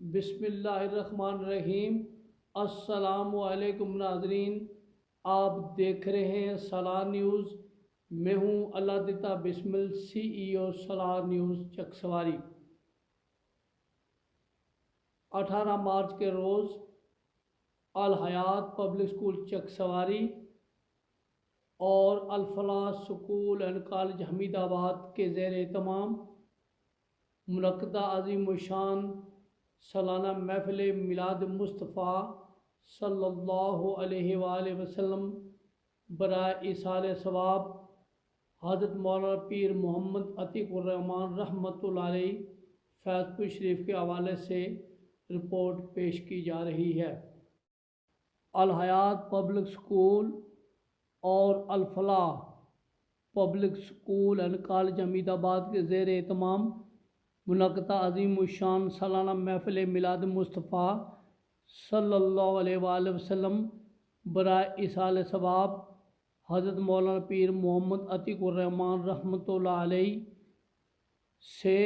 بسم اللہ الرحمن الرحیم۔ السلام علیکم ناظرین، آپ دیکھ رہے ہیں سالار نیوز۔ میں ہوں اللہ دیتا بسمل، CEO سالار نیوز چکسواری۔ 18 مارچ کے روز الحیات پبلک سکول چکسواری اور الفلاح سکول اینڈ کالج حمید آباد کے زیر اہتمام منعقدہ عظیم الشان سالانہ محفل میلاد مصطفیٰ صلی اللہ علیہ وآلہ وسلم برائے ایصال ثواب حضرت مولانا پیر محمد عتیق الرحمن رحمۃ اللہ علیہ فیض پور شریف کے حوالے سے رپورٹ پیش کی جا رہی ہے۔ الحیات پبلک سکول اور الفلاح پبلک سکول اینڈ کالج حمید آباد کے زیر اہتمام منعقدہ عظیم الشان سالانہ محفل میلاد مصطفیٰ صلی اللہ علیہ وآلہ وسلم برائے ایصال ثواب حضرت مولانا پیر محمد عتیق الرحمن رحمۃ اللہ علیہ سے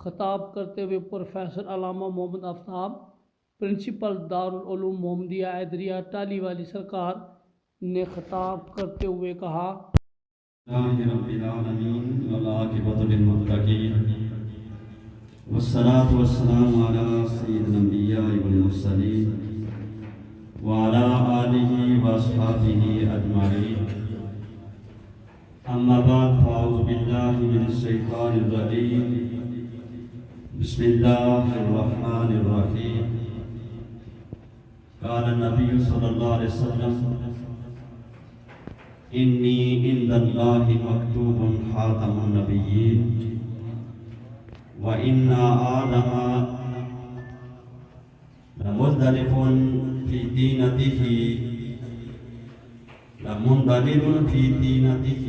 خطاب کرتے ہوئے پروفیسر علامہ محمد آفتاب، پرنسپل دارالعلوم محمدیہ ایدریہ ٹالی والی سرکار نے خطاب کرتے ہوئے کہا: رب العالمین والعاقبۃ للمتقین والصلاة والسلام علی سید الانبیاء والمرسلین وعلی آلہ واصحابہ اجمعین، اما بعد فاعوذ باللہ من الشیطان الرجیم، بسم اللہ الرحمن الرحیم۔ قال النبی صلی اللہ علیہ وسلم: انی عند اللہ مکتوب خاتم النبیین وَإِنَّ آدَمَ لَمُزْدَلِفٌ فِي دِينَتِهِ لَمُنْدَلِلٌ فِي دِينَتِهِ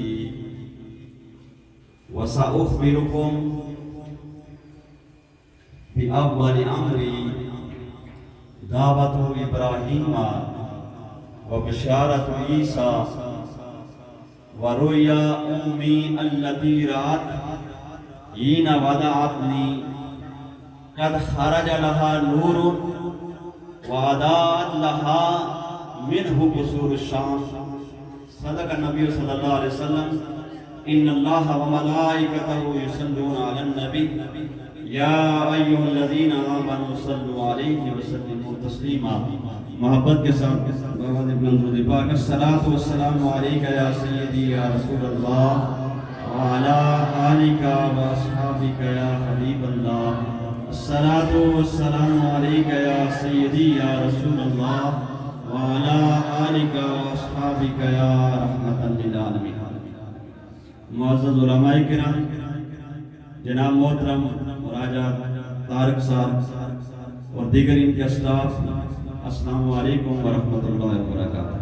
وَسَأُخْبِرُكُمْ بِأَوَّلِ أَمْرِ دعوة إبراهيم وبشارة عيسى ورؤيا أمي التي رأت حين ودعتني قد خرج لها نور وأضاءت لها منه قصور الشام۔ صدق النبي صلى الله عليه وسلم: إن الله وملائكته يصلون على النبي يا أيها الذين آمنوا صلوا عليه وسلموا تسليما۔ محبت کے ساتھ الصلاة والسلام عليك يا سيدي يا رسول الله وعلى آلك وأصحابك يا حبيب الله۔ الصلاة والسلام عليك يا سيدي يا رسول الله وعلى آلك وأصحابك يا رحمة للعالمين۔ معزز علماء کرام، جناب محترم راجہ طارق صاحب اور دیگر ان کے اسلاف، السلام علیکم ورحمۃ اللہ وبرکاتہ۔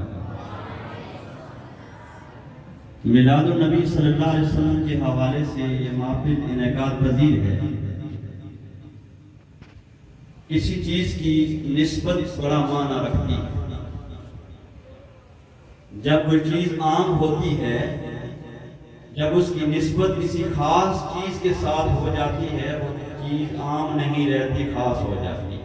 میلاد النبی صلی اللہ علیہ وسلم کے حوالے سے یہ محفل انعقاد پذیر ہے۔ کسی چیز کی نسبت بڑا معنی رکھتی ہے۔ جب کوئی چیز عام ہوتی ہے، جب اس کی نسبت کسی خاص چیز کے ساتھ ہو جاتی ہے، وہ چیز عام نہیں رہتی، خاص ہو جاتی ہے۔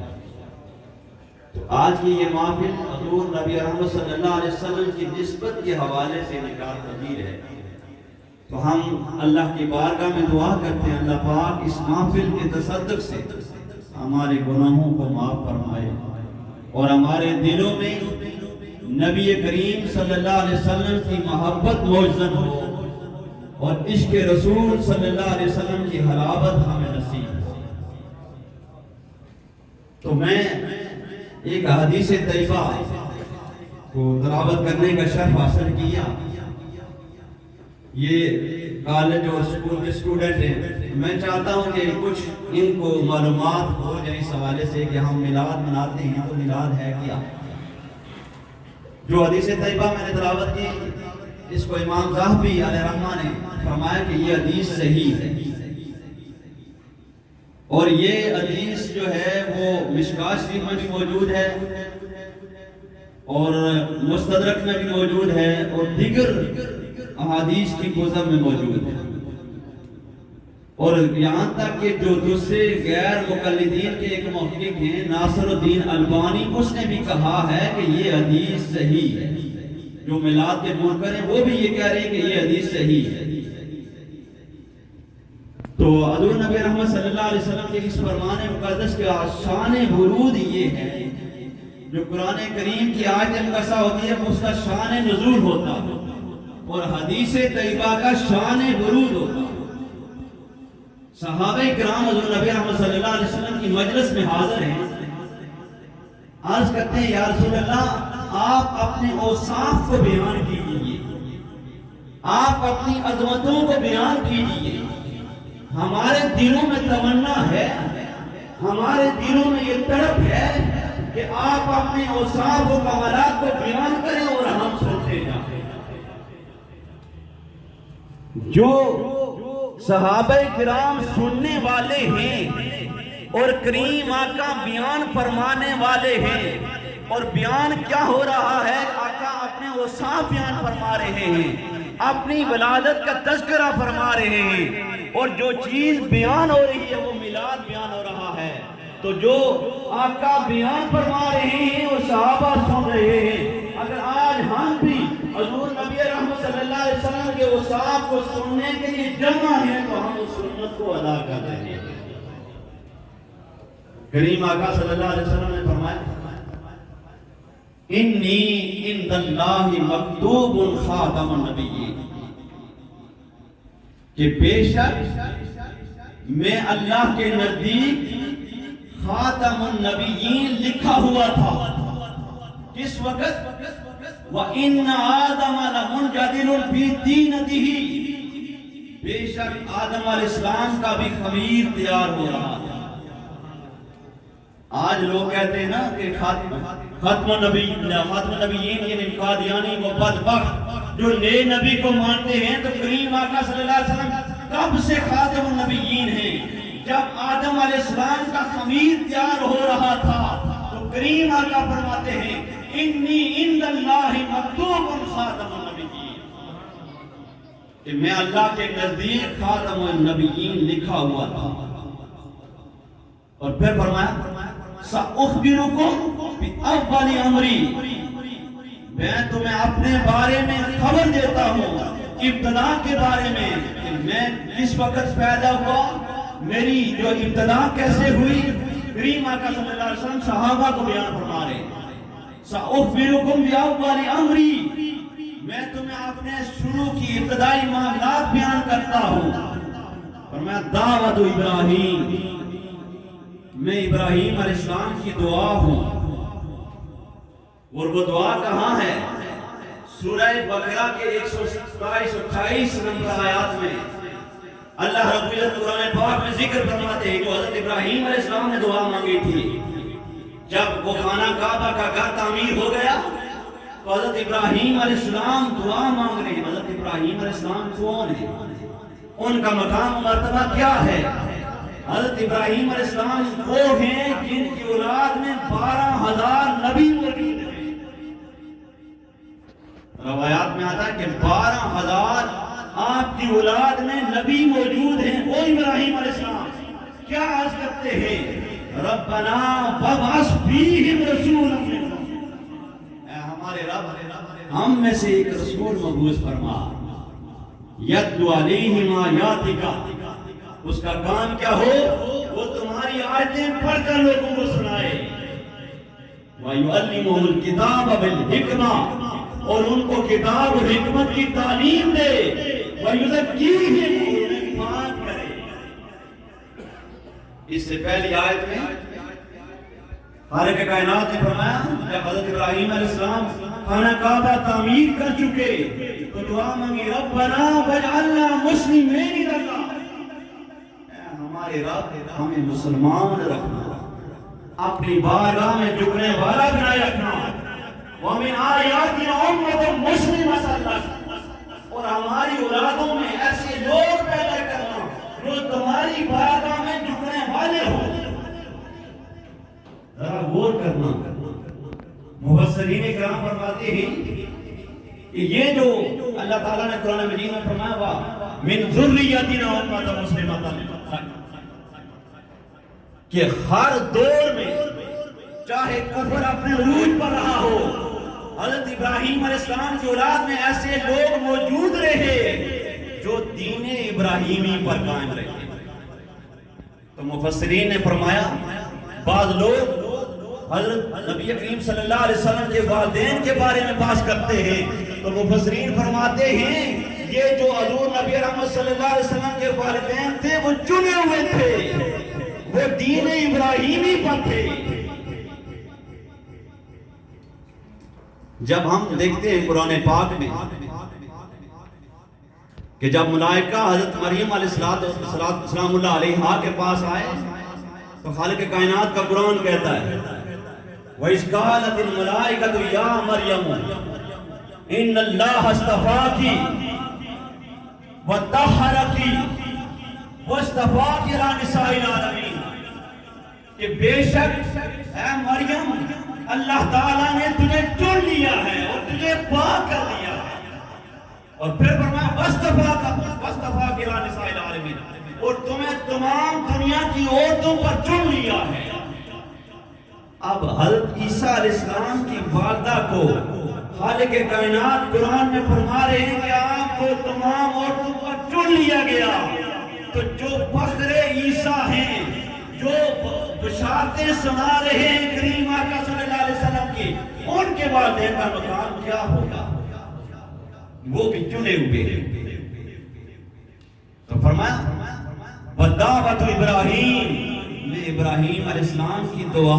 تو آج کی یہ محفل حضور نبی رحمت صلی اللہ علیہ وسلم کی نسبت کے حوالے سے انعقاد پذیر ہے۔ تو ہم اللہ کی بارگاہ میں دعا کرتے ہیں، اللہ پاک اس محفل کے تصدق سے ہمارے گناہوں کو معاف فرمائے اور ہمارے دلوں میں نبی کریم صلی اللہ علیہ وسلم کی محبت موجزن ہو اور عشق رسول صلی اللہ علیہ وسلم کی حلاوت ہمیں نصیب ہو۔ تو میں ایک حدیث طیبہ کو تلاوت کرنے کا شرف حاصل کیا۔ یہ کالج اور اسکول کے اسٹوڈنٹ ہیں، میں چاہتا ہوں کہ کچھ ان کو معلومات ہو جائے اس حوالے سے کہ ہم میلاد مناتے ہیں تو میلاد ہے کیا۔ جو حدیث طیبہ میں نے تلاوت کی، اس کو امام ذہبی علیہ رحمہ نے فرمایا کہ یہ حدیث صحیح ہے، اور یہ حدیث جو ہے وہ مشکوٰۃ شریف میں بھی موجود ہے اور مستدرک میں بھی موجود ہے اور دیگر احادیث کی کتب میں موجود ہے۔ اور یہاں تک کہ جو دوسرے غیر مقلدین کے ایک محقق ہیں ناصر الدین البانی، اس نے بھی کہا ہے کہ یہ حدیث صحیح ہے. جو میلاد کے منکر ہیں وہ بھی یہ کہہ رہے ہیں کہ یہ حدیث صحیح ہے. تو حضور نبی رحمت صلی اللہ علیہ وسلم کے اس فرمان مقدس کے شان ورود یہ ہے. جو قرآن کریم کی آیت مقصہ ہوتی ہے اس کا شان نزول ہوتا ہے، اور حدیث طیبہ کا شان ورود ہوتا ہے. صحابہ کرام حضور نبی رحمت صلی اللہ علیہ وسلم کی مجلس میں حاضر ہیں. عرض کرتے ہیں یا رسول اللہ، آپ اپنے اوصاف کو بیان کیجئے، آپ اپنی عظمتوں کو بیان کیجئے. ہمارے دلوں میں تمنا ہے، ہمارے دلوں میں یہ تڑپ ہے کہ آپ اپنے اوصاف و کمالات کو بیان کریں اور ہم سنتے جائیں. جو صحابہ کرام سننے والے ہیں اور کریم آقا بیان فرمانے والے ہیں، اور بیان کیا ہو رہا ہے؟ آقا اپنے اوصاف بیان فرما رہے ہیں، اپنی ولادت کا تذکرہ فرما رہے ہیں، اور جو چیز بیان ہو رہی ہے وہ میلاد بیان ہو رہا ہے. تو جو آقا بیان فرما رہے ہیں وہ صحابہ سن رہے ہیں. اگر آج ہم بھی حضور نبی رحمت صلی اللہ علیہ وسلم کے اوصاف کو سننے کے لیے جمع ہیں تو ہم اس سنت کو ادا کر رہے ہیں. کریم آقا صلی اللہ علیہ وسلم نے فرمایا انی عند اللہ مکتوب خاتم النبیین، کہ بے شک میں اللہ کے نزدیک خاتم النبیین لکھا ہوا تھا. کس وقت؟ وَإِنَّ آدَمَ لَمُنْجَدِلٌ فِي دِينِهِ، بے شک آدم علیہ السلام کا بھی خمیر تیار ہو رہا تھا. آج لوگ کہتے ہیں نا کہ ختم النبیین یعنی قادیانی وہ بدبخت جو نئے نبی کو مانتے ہیں. تو کریم آقا صلی اللہ علیہ وسلم کب سے خاتم النبیین ہیں؟ جب آدم علیہ السلام کا خمیر تیار ہو رہا تھا. تو کریم آقا فرماتے ہیں انی عند اللہ مکتوب خاتم النبیین، کہ میں اللہ کے نزدیک خاتم النبیین لکھا ہوا تھا. اور پھر فرمایا سأخبرکم بأول امری، میں تمہیں اپنے بارے میں خبر دیتا ہوں ابتدا کے بارے میں کہ میں کس وقت پیدا ہوا، میری جو ابتدا کیسے ہوئی. کریم آقا صلی اللہ علیہ وسلم صحابہ کو بیان فرما رہے ہیں سأخبرکم بأول امری، میں تمہیں اپنے شروع کی ابتدائی معاملات بیان کرتا ہوں. فرمایا دعوت ابراہیم، میں ابراہیم علیہ السلام کی دعا ہوں. اور وہ دعا کہاں ہے؟ سورہ بقرہ کے 127-128 نمبر آیات میں اللہ رب العزت قرآن پاک میں ذکر فرماتے ہیں جو حضرت ابراہیم علیہ السلام نے دعا مانگی تھی. جب وہ خانہ کعبہ کا گھر تعمیر ہو گیا تو حضرت ابراہیم علیہ السلام دعا مانگ رہے ہیں. حضرت ابراہیم علیہ السلام کون ہیں؟ ان کا مقام و مرتبہ کیا ہے؟ حضرت ابراہیم علیہ السلام وہ ہیں جن کی اولاد میں 12,000 نبی موجود ہیں. روایات میں آتا ہے کہ 12,000 آپ کی اولاد میں نبی موجود ہیں. وہ ابراہیم علیہ السلام کیا عرض کرتے ہیں؟ ربنا وابعث فیہم رسولا منہم، اے ہمارے رب ہم میں سے ایک رسول مبعوث فرما یتلو علیہم آیاتک، اس کا کام کیا ہو؟ وہ تمہاری آیتیں پڑھ کر لوگوں کو سنائے. وَيُعَلِّمُهُ الْكِتَابَ بِالْحِکْمَةِ، اور ان کو کتاب و حکمت کی تعلیم دے. وَيُزَكِّيهِمْ، انہیں پاک کرے. اس سے پہلی آیت میں خالق کائنات نے فرمایا جب حضرت ابراہیم علیہ السلام خانہ کعبہ تعمیر کر چکے تو دعا مانگی ربنا وجعلنا مسلمین لک، ہمارے رب ہمیں مسلمان رکھنا، اپنی بارگاہ میں جھکنے والا بنائے رکھنا. وَمِنْ آیَاتِنَا أُمَّةً مُسْلِمَةً لَكَ، اور ہماری اولادوں میں ایسے لوگ پیدا کرنا جو تمہاری بارگاہ میں جھکنے والے ہوں. ذرا غور کرنا. مفسرین کرام فرماتے ہیں کہ یہ جو اللہ تعالیٰ نے قرآن مجید میں فرمایا من ذریتنا امۃ مسلمۃ کہ ہر دور میں چاہے کفر اپنے عروج پر رہا ہو، حضرت ابراہیم علیہ السلام کی اولاد میں ایسے لوگ موجود رہے جو دین ابراہیمی پر قائم رہے۔ تو مفسرین نے فرمایا بعض لوگ حضرت نبی کریم صلی اللہ علیہ وسلم کے والدین کے بارے میں بحث کرتے ہیں، تو مفسرین فرماتے ہیں یہ جو حضور نبی رحمت صلی اللہ علیہ وسلم کے والدین تھے وہ چنے ہوئے تھے، وہ دین ابراہیمی پر تھے۔ جب ہم دیکھتے ہیں قرآن پاک میں کہ جب ملائکہ حضرت مریم علیہ السلام اللہ علیہا کے پاس آئے تو خالق کائنات کا قرآن کہتا ہے وَإِذْ قَالَتِ الْمَلَائِكَةُ يَا مَرْيَمُ إِنَّ اللَّهَ اصْطَفَاكِ وَطَهَّرَكِ وَاصْطَفَاكِ عَلَى نِسَاءِ الْعَالَمِينَ کہ بے شک اے مریم اللہ تعالیٰ نے تجھے چن لیا ہے اور تجھے پاک کر دیا ہے، اور پھر فرمایا وَاصْطَفَاكِ عَلَى نِسَاءِ الْعَالَمِينَ اور تمہیں تمام دنیا کی عورتوں پر چن لیا ہے۔ اب حضرت عیسیٰ علیہ السلام کی والدہ کو خالق کائنات قرآن میں فرما رہے ہیں کہ آپ کو تمام عورتوں پر چن لیا گیا، تو جو فخر عیسیٰ ہیں، جو بشارتیں سنا رہے ہیں کریم آقا صلی اللہ علیہ وسلم کی، ان کے والدین کا مقام کیا ہوگا؟ وہ بھی چنے ہوئے ہیں۔ تو فرمایا وَدَعْوَةُ ابراہیم میں ابراہیم علیہ السلام کی دعا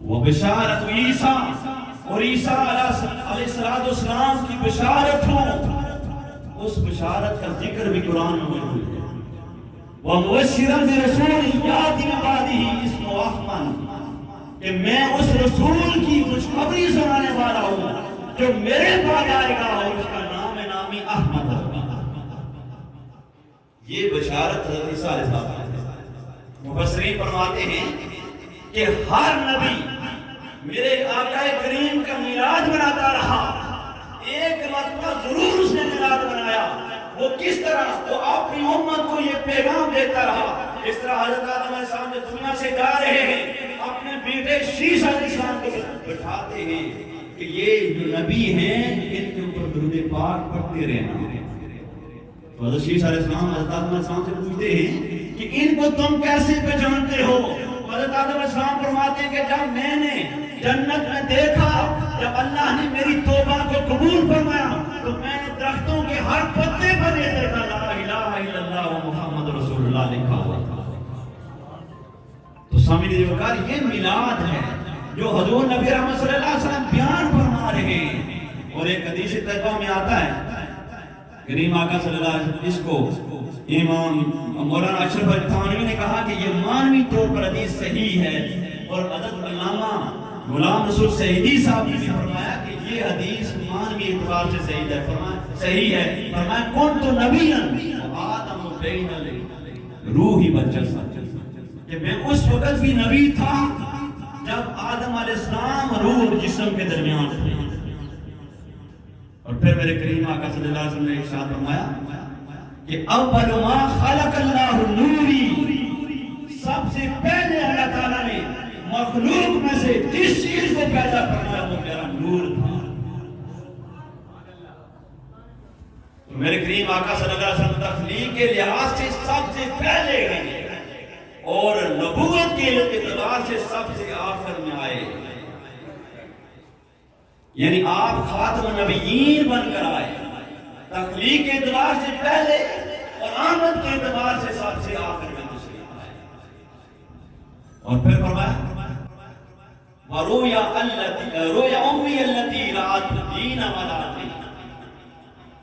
وَبِشَارَةُ عیسیٰ اور عیسیٰ علیہ السلام کی بشارت ہوں، اس بشارت کا ذکر بھی قرآن میں موجود ہے۔ وَمُبَشِّرًا بِرَسُولٍ يَأْتِي مِن بَعْدِهِ اسْمُهُ أَحْمَدُ کہ میں اس رسول کی خوشخبری سنانے والا ہوں جو میرے بعد آئے گا اور اس کا نامی احمد ہوگا۔ یہ بشارت حضرت عیسیٰ علیہ السلام۔ مفسرین فرماتے ہیں کہ ہر نبی میرے آقا کریم کا میلاد مناتا رہا، ایک مرتبہ ضرور اس نے میلاد منایا۔ وہ کس طرح؟ وہ اپنی امت کو یہ پیغام دیتا رہا، اس طرح حضرت آدم علیہ السلام جو دنیا سے جا رہے ہیں اپنے بیٹے شیش علیہ السلام کو بٹھاتے ہیں کہ یہ جو نبی ہیں ان کے اوپر درود پاک پڑھتے رہنا۔ تو حضرت شیش علیہ السلام حضرت آدم علیہ السلام سے پوچھتے ہیں کہ ان کو تم کیسے پہچانتے ہو؟ حضرت آدم علیہ السلام فرماتے ہیں کہ جب میں نے جنت میں دیکھا، جب اللہ نے میری توبہ کو قبول فرمایا تو میں نے درختوں کے ہر پتے پر یہ دیکھا لا الہ الا اللہ محمد رسول اللہ لکھا ہوا تھا۔ تو سامنے جو کہا یہ میلاد ہے جو حضور نبی رحمت صلی اللہ علیہ وسلم بیان فرما رہے ہیں۔ اور ایک حدیث طیبہ میں آتا ہے کریم آقا صلی اللہ علیہ وسلم، اس کو امام مولانا اشرف علی تھانوی نے کہا کہ یہ مانوی طور پر حدیث صحیح ہے، اور حضرت علامہ غلام رسول سعیدی صاحب نے فرمایا کہ یہ حدیث مانوی اعتبار سے صحیح ہے۔ فرمایا کون تو نبی آدم بین روحی والجسد کہ میں اس وقت بھی نبی تھا جب آدم علیہ السلام روح اور جسم کے درمیان تھے۔ اور پھر میرے کریم آقا صلی اللہ علیہ وسلم نے ارشاد فرمایا کہ اول ما خلق اللہ نوری، سب سے پہلے اللہ تعالیٰ نے مخلوق میں سے جس چیز کو پیدا کرنا وہ میرا نور تھا۔ تو میرے کریم آقا صلی اللہ علیہ وسلم تخلیق کے لحاظ سے سب سے پہلے گئے اور نبوت کے اعتبار سے سب سے آخر میں آئے، یعنی آپ خاتم النبیین بن کر آئے، تخلیق کے اعتبار سے پہلے اور آمد کے اعتبار سے سب سے آخر میں تشریف آئے۔ اور پھر فرمایا وَرُوْيَا أُمِّي الَّتِي رَأَتْ دِينَ وَلَاتِي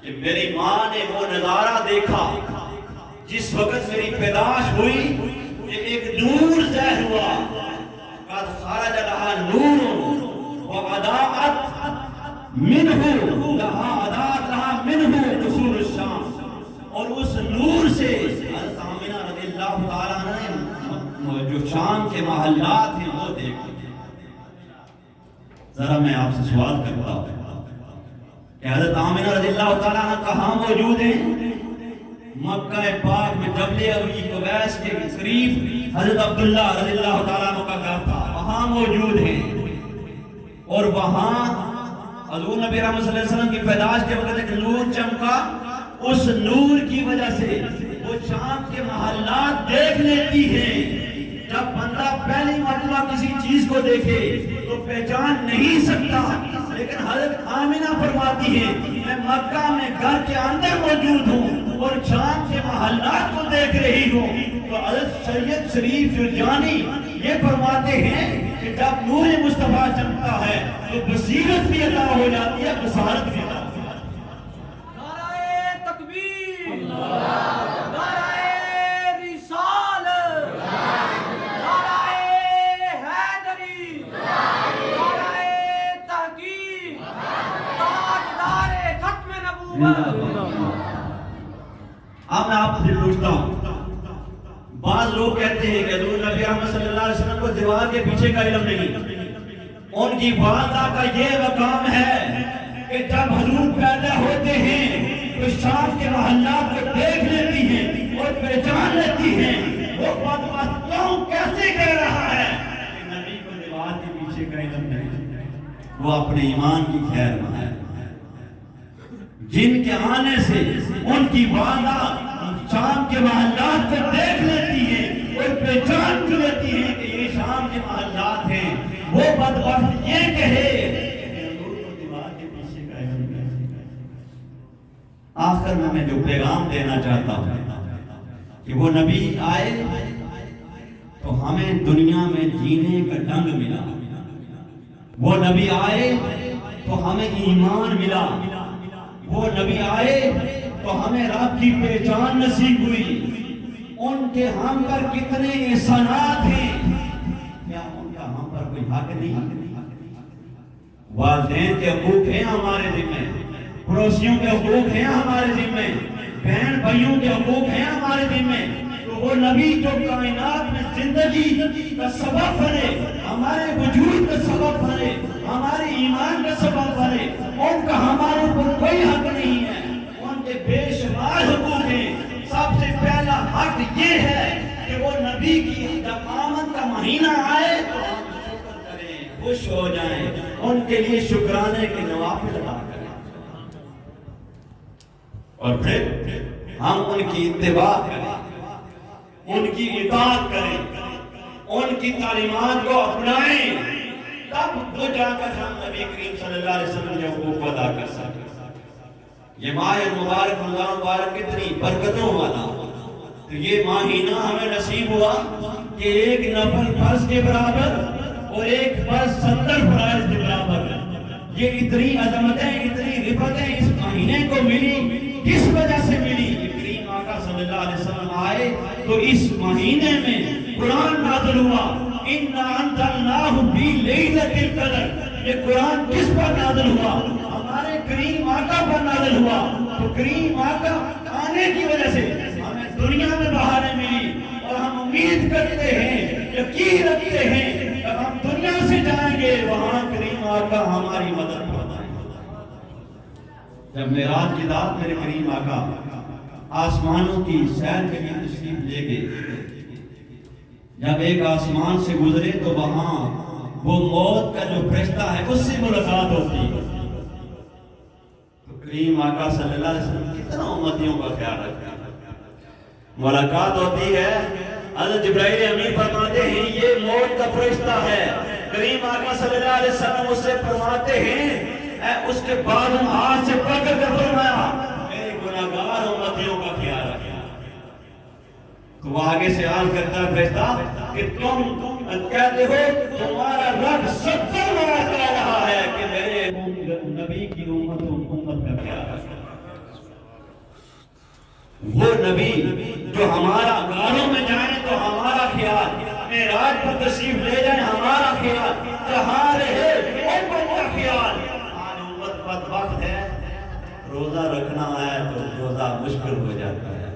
کہ میری ماں نے وہ نظارہ دیکھا جس وقت میری پیدائش ہوئی کہ ایک نور ظاہر ہوا، قَدْ خَرَجَ لَهَا نُورٌ وَأَضَاءَتْ مِنْهُ لَهَا مِنْهُ قُصُورُ الشَّامِ، اور اس نور سے حضرت آمنہ رضی اللہ تعالیٰ عنہ جو شام کے محلات ہیں وہ دیکھا۔ ذرا میں آپ سے سوال کرتا ہوں کہ حضرت آمنہ رضی اللہ تعالیٰ عنہ کہاں موجود ہیں؟ مکہ پاک میں جبل ابی قبیس کے قریب حضرت عبداللہ رضی اللہ تعالیٰ عنہ کا گھر تھا، وہاں موجود ہیں. اور وہاں حضور نبی رحمت صلی اللہ علیہ وسلم کی پیدائش کے وقت ایک نور چمکا، اس نور کی وجہ سے وہ شام کے محلات دیکھ لیتی ہیں. جب بندہ پہلی مرتبہ کسی چیز کو دیکھے تو پہچان نہیں سکتا، لیکن حضرت آمنہ فرماتی ہے میں مکہ میں گھر کے اندر موجود ہوں اور شام کے محلات کو دیکھ رہی ہوں. تو حضرت سید شریف جرجانی یہ فرماتے ہیں کہ جب نور مصطفیٰ چمکتا ہے تو بصیرت بھی عطا ہو جاتی ہے، بصارت بھی عطا ہو جاتی ہے. نعرہ تکبیر، نعرہ رسالت، نعرہ حیدری، نعرہ تحقیق، تاجدار ختم نبوت. اب میں آپ سے پوچھتا ہوں، بعض لوگ کہتے ہیں کہ حضور نبی محمد صلی اللہ علیہ وسلم کو دیوار کے پیچھے کا علم نہیں. ان کی والدہ کا یہ مقام ہے کہ جب حضور پیدا ہوتے ہیں تو شام کے محلات کو دیکھ لیتی ہیں اور پہچان لیتی ہیں. وہ بات کیوں کیسے کہہ رہا ہے کہ نبی کو دیوار کے پیچھے کا علم نہیں؟ وہ اپنے ایمان کی خیر میں ہے. جن کے آنے سے ان کی والدہ شام کے محلات کو دیکھ لیتی ہے اور پہچان لیتی ہے کہ یہ شام کے محلات ہیں. وہ بدبخت یہ کہے کہ حضور کو دیوار کے پیچھے کا علم نہیں. آخر میں جو پیغام دینا چاہتا ہوں کہ وہ نبی آئے تو ہمیں دنیا میں جینے کا ڈنگ ملا. وہ نبی آئے تو ہمیں ایمان ملا. وہ نبی آئے تو ہمیں رب کی پہچان نصیب ہوئی. ان کے ہم پر کتنے احسانات ہیں، کیا ان کا ہم پر کوئی حق نہیں؟ والدین کے حقوق ہیں ہمارے ذمہ، پڑوسیوں کے حقوق ہیں ہمارے ذمہ، بہن بھائیوں کے حقوق ہیں ہمارے ذمہ. تو وہ نبی جو کائنات میں زندگی کا سبب بنے، ہمارے وجود کا سبب بنے، ہمارے ایمان کا سبب بنے، ان کا ہمارے اوپر کوئی حق نہیں ہے. ان کے بے شمار حقوق ہیں. سب سے پہلا حق یہ ہے کہ وہ نبی کی جب آمد کا مہینہ آئے تو ہم شکر کریں، خوش ہو جائیں، ان کے لیے شکرانے کے نوافل ادا کریں، اور پھر ہم ان کی اتباع کریں، ان کی اطاعت کریں، ان کی تعلیمات کو اپنائیں. تب وہ جا کر ہم نبی کریم صلی اللہ علیہ وسلم کے حقوق ادا کر سکیں. یہ ماہ مبارک رمضان مبارک کتنی برکتوں والا، تو یہ ماہینہ ہمیں نصیب ہوا کہ ایک نفل فرض کے برابر اور ایک فرض 70 فرائض کے برابر. یہ اتنی عظمتیں، اتنی رفتیں اس مہینے کو ملی. کس وجہ سے ملی؟ کریم آقا صلی اللہ علیہ وسلم آئے تو اس مہینے میں قرآن نازل ہوا. اِنَّا أَنزَلْنَاهُ فِي لَيْلَةِ الْقَدْرِ. یہ قرآن کس پر نازل ہوا؟ ہمارے کریم آقا پر نازل ہوا. تو کریم آقا آنے کی وجہ سے ہمیں دنیا میں بہاریں ملی، اور ہم امید کرتے ہیں، یقین رکھتے ہیں کہ ہم دنیا سے جائیں گے وہاں کریم آقا ہماری مدد فرمائیں. جب معراج کی رات میرے کریم آقا آسمانوں کی سیر کے لیے تشریف لے گئے، جب ایک آسمان سے گزرے تو وہاں وہ موت کا جو فرشتہ ہے اس سے ملاقات ہوتی ہے. تو کریم آقا صلی اللہ علیہ وسلم کتنا امتیوں کا خیال رکھتا ہے. ملاقات ہوتی ہے، حضرت جبرائیل امین فرماتے ہیں یہ موت کا فرشتہ ہے. کریم آقا صلی اللہ علیہ وسلم اس سے فرماتے ہیں، اس کے بعد ہم ہاتھ سے پکڑ کر فرمایا میرے گناہگار امتیوں کا خیال رکھا. تو وہ آگے سے عرض کرتا ہے فرشتہ کہ تم کہتے ہو تمہارا رب 70 بار کہہ رہا ہے کہ میرے نبی کی امت کا خیال رکھا. وہ نبی جو ہمارا غاروں میں جائیں تو ہمارا خیال، معراج پر تشریف لے جائیں ہمارا خیال، جہاں رہے امت کا خیال. آج امت بدبخت ہے، روزہ رکھنا ہے تو روزہ مشکل ہو جاتا ہے،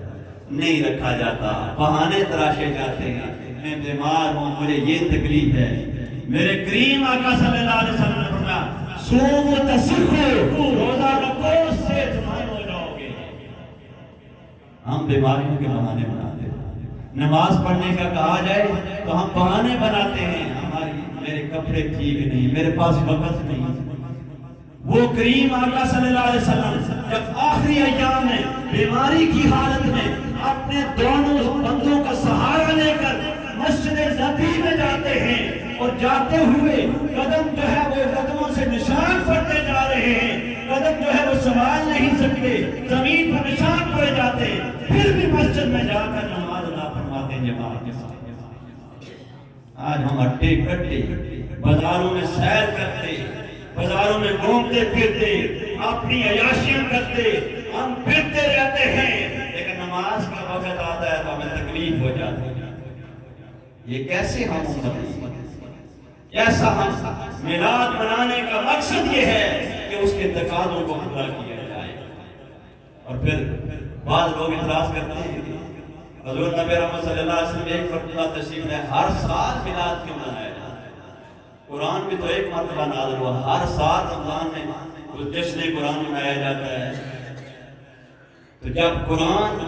نہیں رکھا جاتا، بہانے تراشے جاتے ہیں. میں بیمار ہوں، مجھے یہ تکلیف ہے. میرے کریم آقا صلی اللہ علیہ وسلم نے فرمایا صوم تصحوا، روزہ رکھو سے تمام ہو جاؤ گے۔ ہم بیماریوں کے بہانے بناتے ہیں، نماز پڑھنے کا کہا جائے تو ہم بہانے بناتے ہیں، میرے کپڑے ٹھیک نہیں، میرے پاس وقت نہیں۔ وہ کریم آقا صلی اللہ علیہ وسلم جب آخری ایام میں بیماری کی حالت میں اپنے دونوں بندوں کا سہارا لے کر مسجد نبی میں جاتے ہیں، اور جاتے ہوئے قدم جو ہے وہ قدموں سے نشان پڑتے جا رہے ہیں، قدم جو ہے وہ سنبھال نہیں سکتے، زمین پر نشان پڑے جاتے ہیں، پھر بھی مسجد میں جا کر نماز ادا فرماتے ہیں جماعت کے ساتھ۔ آج ہم اٹے کٹے بازاروں میں سیر کرتے، بازاروں میں گھومتے پھرتے، اپنی عیاشیاں کرتے، ہم پھرتے رہتے ہیں، لیکن نماز کا وقت آتا ہے تو ہمیں تکلیف ہو جاتی ہے۔ یہ کیسے ہم ایسا ہم میلاد منانے کا مقصد یہ ہے کہ اس کے تقاضوں کو پورا کیا جائے۔ اور پھر بعض لوگ اعتراض کرتے ہیں حضور نبی رحمت صلی اللہ علیہ وسلم ایک مرتبہ تشریف لائے، ہر سال میلاد کیوں منایا جاتا ہے؟ قرآن بھی تو ایک مرتبہ نازل ہوا، ہر سال رمضان میں جشن قرآن منایا جاتا ہے۔ تو جب قرآن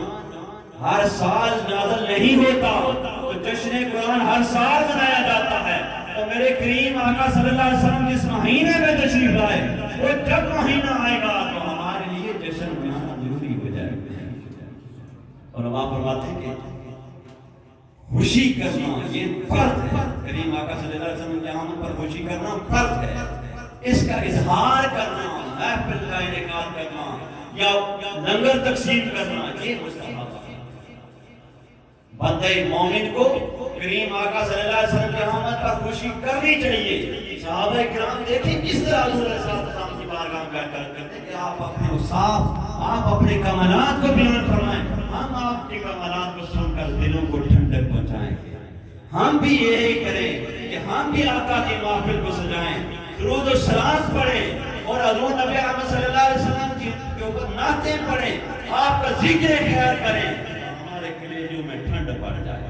ہر سال نازل نہیں ہوتا تو جشن قرآن ہر سال منایا جاتا ہے، تو میرے کریم آقا صلی اللہ علیہ وسلم جس مہینے میں تشریف لائے، وہ جب مہینہ آئے گا تو ہمارے لیے جشن منانا ضروری ہو جائے گا۔ اور ہم آپ فرماتے ہیں کہ خوشی کرنا یہ فرض ہے، کریم آقا صلی اللہ علیہ وسلم کی آمد پر خوشی کرنا فرض ہے، اس کا اظہار کرنا، محفل کا انعقاد کرنا یا لنگر تقسیم کرنا یہ مستحب ہے۔ بندہ مومن کو کریم آقا صلی اللہ علیہ وسلم کی آمد پر خوشی کرنی چاہیے۔ صحابہ کرام دیکھیں کس طرح حضور علیہ السلام کی بارگاہ میں بیٹھ کر کرتے کہ آپ اپنے اوصاف، آپ اپنے کمالات کو بیان فرمائیں، ہم آپ کے کمالات کو سن کر دلوں کو ٹھنڈک پہنچائیں گے۔ ہم بھی یہی کریں کہ ہم بھی آقا کی محفل کو سجائیں، درود و سلام پڑھیں اور حضور نبی احمد صلی اللہ علیہ وسلم کے اوپر نعتیں پڑھیں، آپ کا ذکر خیر کریں، ہمارے کلیجوں میں ٹھنڈ پڑ جائے۔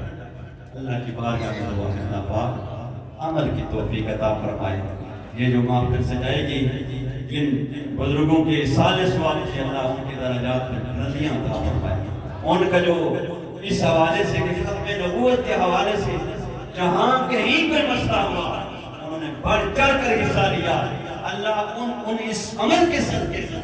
اللہ کی بارگاہ میں دعا ہے اللہ پاک عمل کی توفیق عطا فرمائے۔ یہ جو محفل سجائے گی جن بزرگوں کے سال سوال سے اللہ ان کے درجات میں بلندیاں عطا فرمائے، ان کا جو اس حوالے سے کہ ختم نبوت کے حوالے سے جہاں کہیں کوئی مسئلہ ہوا انہوں نے بڑھ چڑھ کر حصہ لیا، اللہ ان اس عمل کے صدقے سے